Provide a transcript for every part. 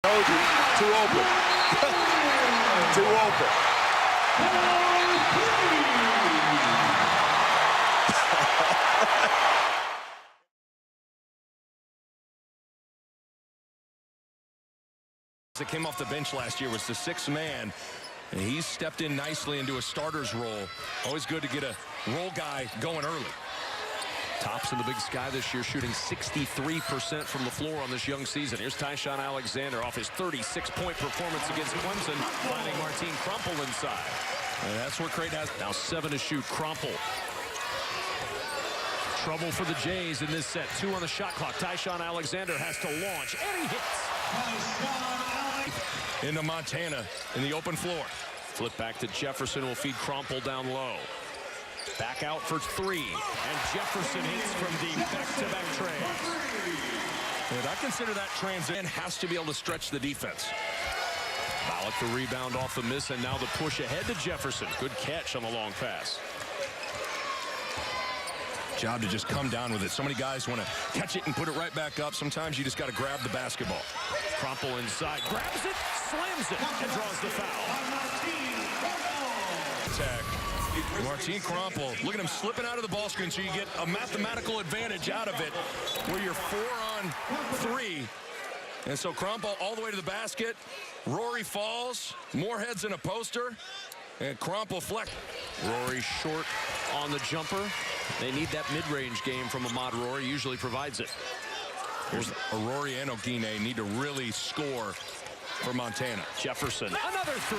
Told you, too open. Too open. That came off the bench last year was the sixth man, and he's stepped in nicely into a starter's role. Always good to get a role guy going early. Tops in the Big Sky this year, shooting 63% from the floor on this young season. Here's Tyshawn Alexander off his 36-point performance against Clemson, finding Martin Crumpel inside. And that's where Creighton has now 7 to shoot. Crumpel. Trouble for the Jays in this set. 2 on the shot clock. Tyshawn Alexander has to launch, and he hits. Into Montana in the open floor. Flip back to Jefferson, will feed Crumpel down low. Back out for 3, and Jefferson hits from deep. Back-to-back trays. And I consider that transition has to be able to stretch the defense. Ballack the rebound off the miss, and now the push ahead to Jefferson. Good catch on the long pass. Job to just come down with it. So many guys want to catch it and put it right back up. Sometimes you just got to grab the basketball. Crumpel inside, grabs it, slams it, and draws the foul. Attack. Martin Crumpel, look at him slipping out of the ball screen, so you get a mathematical advantage out of it where you're 4 on 3. And so Crumpel all the way to the basket. Rory falls, more heads in a poster, and Crumpel flex. Rory short on the jumper. They need that mid-range game from Ahmad Rory, usually provides it. Here's Rory and Ogine need to really score for Montana. Jefferson, another 3.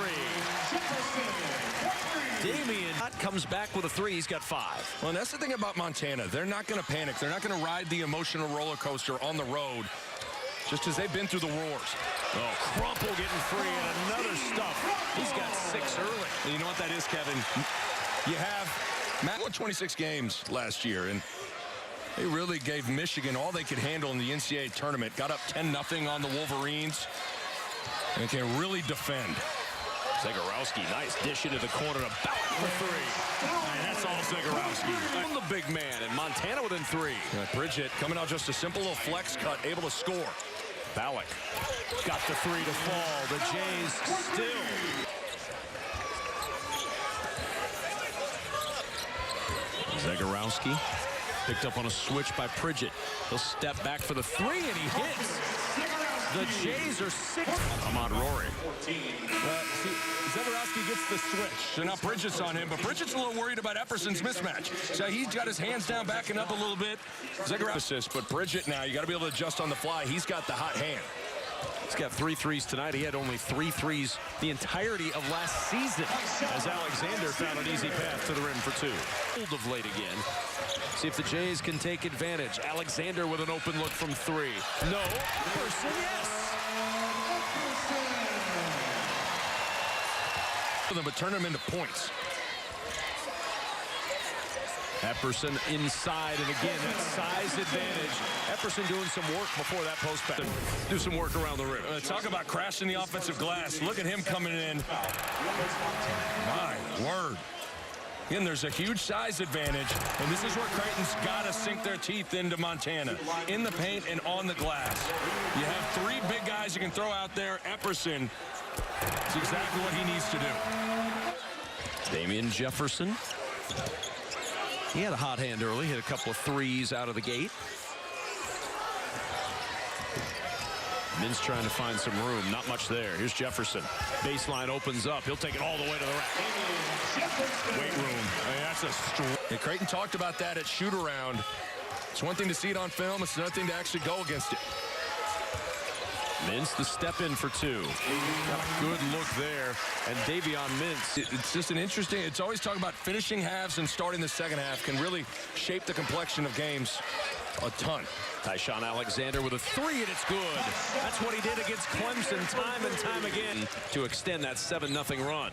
Damian comes back with a 3. He's got 5. Well, and that's the thing about Montana. They're not going to panic. They're not going to ride the emotional roller coaster on the road, just as they've been through the wars. Oh, Crumpel getting free and another stuff. He's got 6 early. And you know what that is, Kevin? You have Matt won 26 games last year, and they really gave Michigan all they could handle in the NCAA tournament. Got up 10-0 on the Wolverines, and can really defend. Zegarowski, nice dish into the corner to Ballack for 3. And that's all Zegarowski. From the big man, and Montana within 3. Bridget coming out just a simple little flex cut, able to score. Ballack got the 3 to fall. The Jays still. Zegarowski picked up on a switch by Pridgett. He'll step back for the 3, and he hits. The Jays are 6. Ahmad Rory. See, Zegarowski gets the switch. So now Pridgett's on him, but Pridgett's a little worried about Epperson's mismatch. So he's got his hands down, backing up a little bit. Zegarowski, but Pridgett now, you got to be able to adjust on the fly. He's got the hot hand. He's got 3 threes tonight. He had only 3 threes the entirety of last season, as Alexander found an easy path to the rim for 2. Hold of late again. See if the Jays can take advantage. Alexander with an open look from 3. No. Person, yes. But turn them into points. Epperson inside, and again, that size advantage. Epperson doing some work before that post pass. Do some work around the rim. Talk about crashing the offensive glass. Look at him coming in. My word. Again, there's a huge size advantage, and this is where Creighton's got to sink their teeth into Montana. In the paint and on the glass. You have 3 big guys you can throw out there. Epperson, it's exactly what he needs to do. Damian Jefferson. He had a hot hand early, hit a couple of 3s out of the gate. Mintz trying to find some room, not much there. Here's Jefferson. Baseline opens up. He'll take it all the way to the rack. Weight room. I mean, that's a and Creighton talked about that at shoot-around. It's one thing to see it on film. It's another thing to actually go against it. Mintz the step in for 2. Good look there. And Davion Mintz. It's just an interesting, it's always talking about finishing halves and starting the second half can really shape the complexion of games a ton. Tyshawn Alexander with a 3, and it's good. That's what he did against Clemson time and time again to extend that 7-0 run.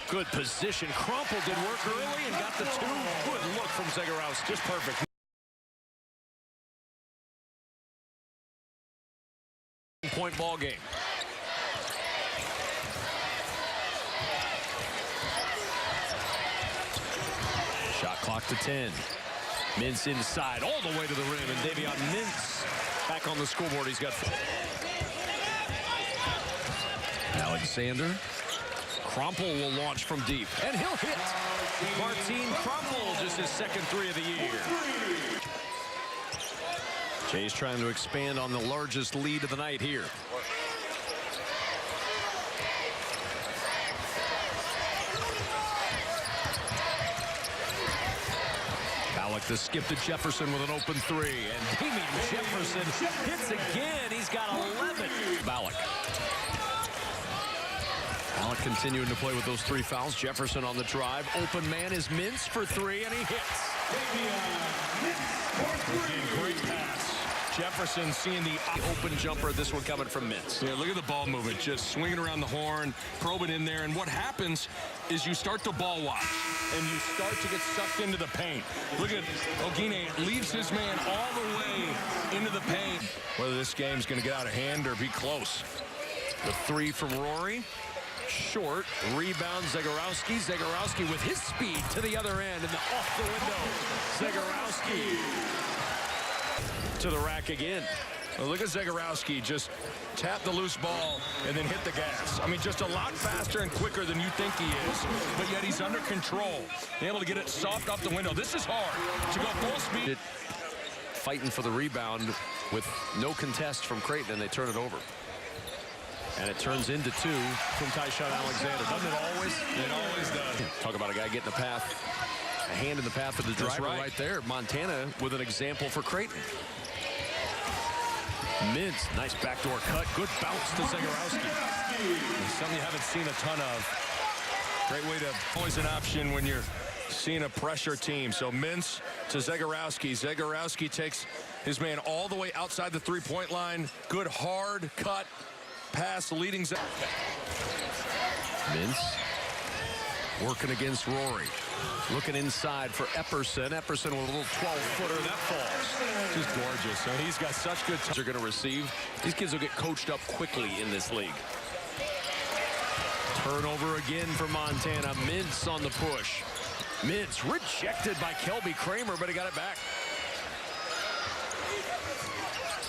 Good position. Crumpel did work early and got the 2. Good look from Zegarowski. Just perfect. Point ball game. Shot clock to 10. Mintz inside all the way to the rim, and Davion Mintz back on the scoreboard. He's got Alexander. Crumpel will launch from deep, and he'll hit. Martin Crumpel, just his second three of the year. Jay's trying to expand on the largest lead of the night here. Ballack the skip to Jefferson with an open three, and Damian Jefferson hits again. He's got 11. Ballack continuing to play with those three fouls. Jefferson on the drive. Open man is Mintz for three, and he hits. Again, great pass. Jefferson seeing the open jumper. This one coming from Mintz. Yeah, look at the ball movement. Just swinging around the horn, probing in there. And what happens is you start to ball watch, and you start to get sucked into the paint. Look at Ogine leaves his man all the way into the paint. Whether this game's going to get out of hand or be close. The three from Rory. Short. Rebound, Zegarowski. Zegarowski with his speed to the other end, and off the window. Zegarowski to the rack again. Well, look at Zegarowski just tap the loose ball and then hit the gas. I mean, just a lot faster and quicker than you think he is, but yet he's under control. Able to get it soft off the window. This is hard to go full speed. Fighting for the rebound with no contest from Creighton, and they turn it over. And it turns into two from Tyshawn Alexander. Doesn't it always? It always does. Talk about a guy getting the path, a hand in the path of the driver right there. Montana with an example for Creighton. Mintz, nice backdoor cut. Good bounce to Zegarowski. Something you haven't seen a ton of. Great way to always an option when you're seeing a pressure team. So Mintz to Zegarowski. Zegarowski takes his man all the way outside the three-point line. Good hard cut. Pass leading Mintz working against Rory. Looking inside for Epperson. Epperson with a little 12-footer. That falls. Just gorgeous. So he's got such good time. They're going to receive. These kids will get coached up quickly in this league. Turnover again for Montana. Mintz on the push. Mintz rejected by Kelby Kramer, but he got it back.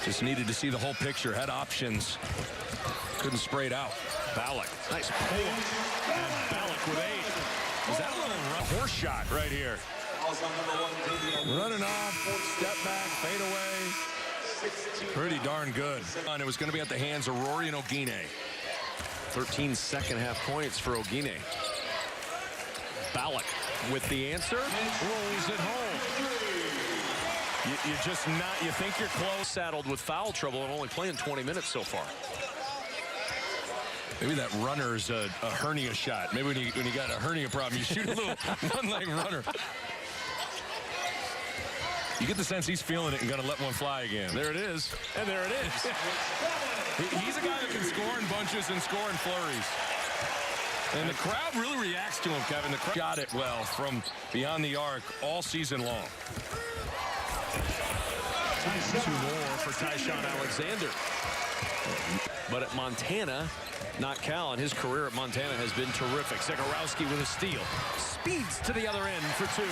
Just needed to see the whole picture. Had options. Couldn't spray it out. Ballack. Nice pull. And Ballack with 8. Is that a little rough horse shot right here? Running off, step back, fade away. Pretty darn good. And it was going to be at the hands of Rory and Ogine. 13 second-half points for Ogine. Ballack with the answer. Rolls it home. You're just not, you think you're close. Saddled with foul trouble and only playing 20 minutes so far. Maybe that runner's a hernia shot. Maybe when you got a hernia problem, you shoot a little one-leg runner. You get the sense he's feeling it and going to let one fly again. There it is. And there it is. He's a guy that can score in bunches and score in flurries. And the crowd really reacts to him, Kevin. The crowd got it well from beyond the arc all season long. 2 more for Tyshawn Alexander. But at Montana, not Cal, and his career at Montana has been terrific. Zegarowski with a steal. Speeds to the other end for 2.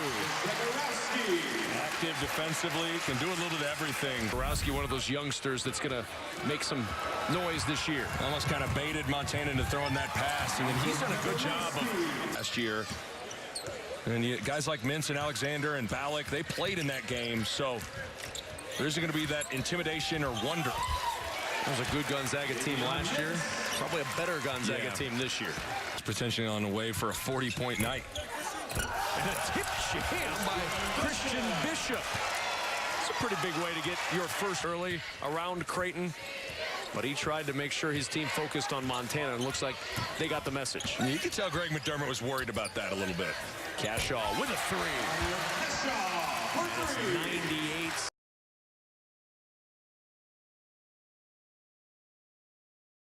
Active defensively, can do a little bit of everything. Zegarowski, one of those youngsters that's going to make some noise this year. Almost kind of baited Montana into throwing that pass, and then he's done a good job of last year. And guys like Mintz and Alexander and Ballack, they played in that game, so there isn't going to be that intimidation or wonder. That was a good Gonzaga team last year. Probably a better Gonzaga team this year. It's potentially on the way for a 40-point night. And a tip jam by Christian Bishop. It's a pretty big way to get your first early around Creighton. But he tried to make sure his team focused on Montana, and looks like they got the message. You can tell Greg McDermott was worried about that a little bit. Cashaw with a 3. 98